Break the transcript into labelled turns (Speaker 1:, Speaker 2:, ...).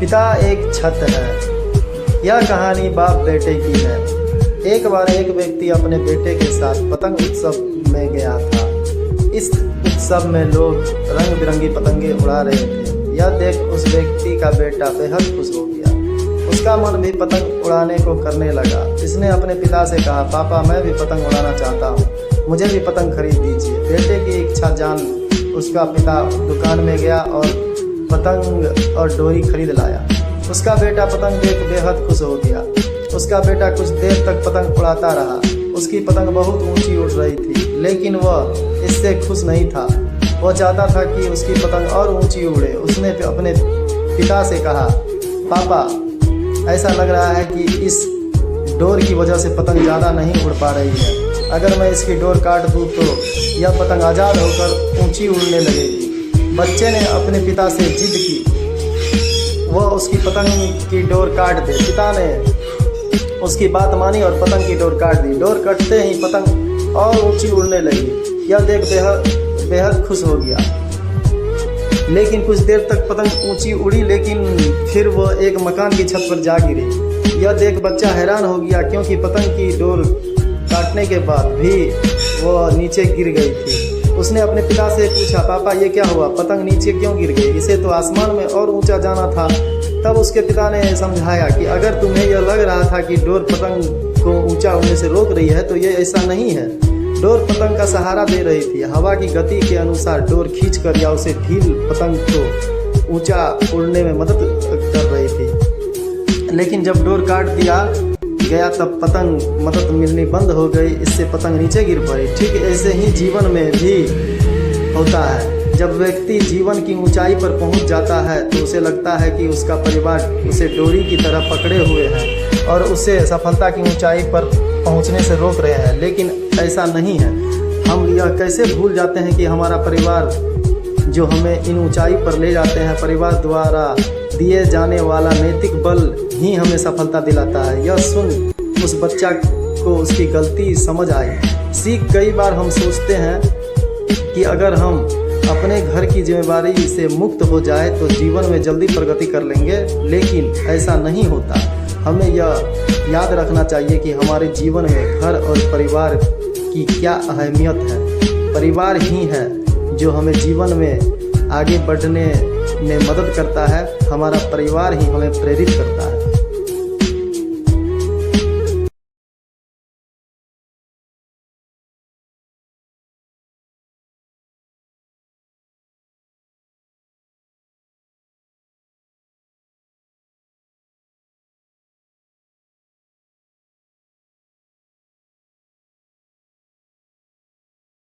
Speaker 1: पिता एक छत है। यह कहानी बाप बेटे की है। एक बार एक व्यक्ति अपने बेटे के साथ पतंग उत्सव में गया था। इस उत्सव में लोग रंग बिरंगी पतंगे उड़ा रहे थे। यह देख उस व्यक्ति का बेटा बेहद खुश हो गया। उसका मन भी पतंग उड़ाने को करने लगा। इसने अपने पिता से कहा, पापा मैं भी पतंग उड़ाना चाहता हूँ, मुझे भी पतंग खरीद दीजिए। बेटे की इच्छा जान उसका पिता दुकान में गया और पतंग और डोरी खरीद लाया। उसका बेटा पतंग देख बेहद खुश हो गया। उसका बेटा कुछ देर तक पतंग उड़ाता रहा। उसकी पतंग बहुत ऊंची उड़ रही थी, लेकिन वह इससे खुश नहीं था। वह चाहता था कि उसकी पतंग और ऊंची उड़े। उसने अपने पिता से कहा, पापा ऐसा लग रहा है कि इस डोर की वजह से पतंग ज़्यादा नहीं उड़ पा रही है। अगर मैं इसकी डोर काट दूँ तो यह पतंग आज़ाद होकर ऊंची उड़ने लगेगी। बच्चे ने अपने पिता से जिद की, वह उसकी पतंग की डोर काट दे। पिता ने उसकी बात मानी और पतंग की डोर काट दी। डोर कटते ही पतंग और ऊंची उड़ने लगी। यह देख बेहद खुश हो गया। लेकिन कुछ देर तक पतंग ऊंची उड़ी, लेकिन फिर वह एक मकान की छत पर जा गिरी। यह देख बच्चा हैरान हो गया, क्योंकि पतंग की डोर काटने के बाद भी वह नीचे गिर गई थी। उसने अपने पिता से पूछा, पापा ये क्या हुआ, पतंग नीचे क्यों गिर गई? इसे तो आसमान में और ऊंचा जाना था। तब उसके पिता ने समझाया कि अगर तुम्हें यह लग रहा था कि डोर पतंग को ऊंचा होने से रोक रही है, तो ये ऐसा नहीं है। डोर पतंग का सहारा दे रही थी। हवा की गति के अनुसार डोर खींचकर या उसे ढील पतंग को ऊंचा उड़ने में मदद कर रही थी। लेकिन जब डोर काट दिया गया तब पतंग मदद मिलनी बंद हो गई। इससे पतंग नीचे गिर पड़ी। ठीक ऐसे ही जीवन में भी होता है। जब व्यक्ति जीवन की ऊंचाई पर पहुंच जाता है तो उसे लगता है कि उसका परिवार उसे डोरी की तरह पकड़े हुए हैं और उसे सफलता की ऊंचाई पर पहुंचने से रोक रहे हैं। लेकिन ऐसा नहीं है। हम यह कैसे भूल जाते हैं कि हमारा परिवार जो हमें इन ऊंचाई पर ले जाते हैं, परिवार द्वारा दिए जाने वाला नैतिक बल ही हमें सफलता दिलाता है। यह सुन उस बच्चा को उसकी गलती समझ आई। सीख कई बार हम सोचते हैं कि अगर हम अपने घर की जिम्मेदारी से मुक्त हो जाए तो जीवन में जल्दी प्रगति कर लेंगे, लेकिन ऐसा नहीं होता। हमें यह याद रखना चाहिए कि हमारे जीवन में घर और परिवार की क्या अहमियत है। परिवार ही है जो हमें जीवन में आगे बढ़ने में मदद करता है। हमारा परिवार ही हमें प्रेरित करता है।